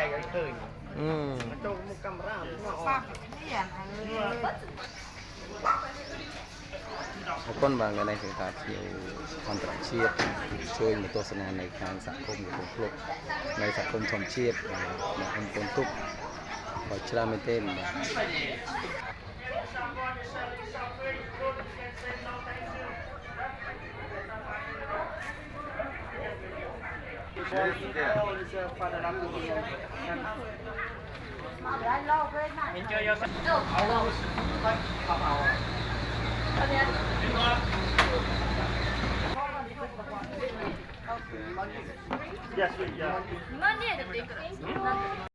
ยกันเคยมันต้องมุกกำร่างมาออกคนบางในสถานที่อันตรายเชียดช่วยมาตัวสนานในการสังคมของพวกในสังคมชมเชียดในคนคนทุกขอชราไม่เต้น Enjoy yourself. Yes, we.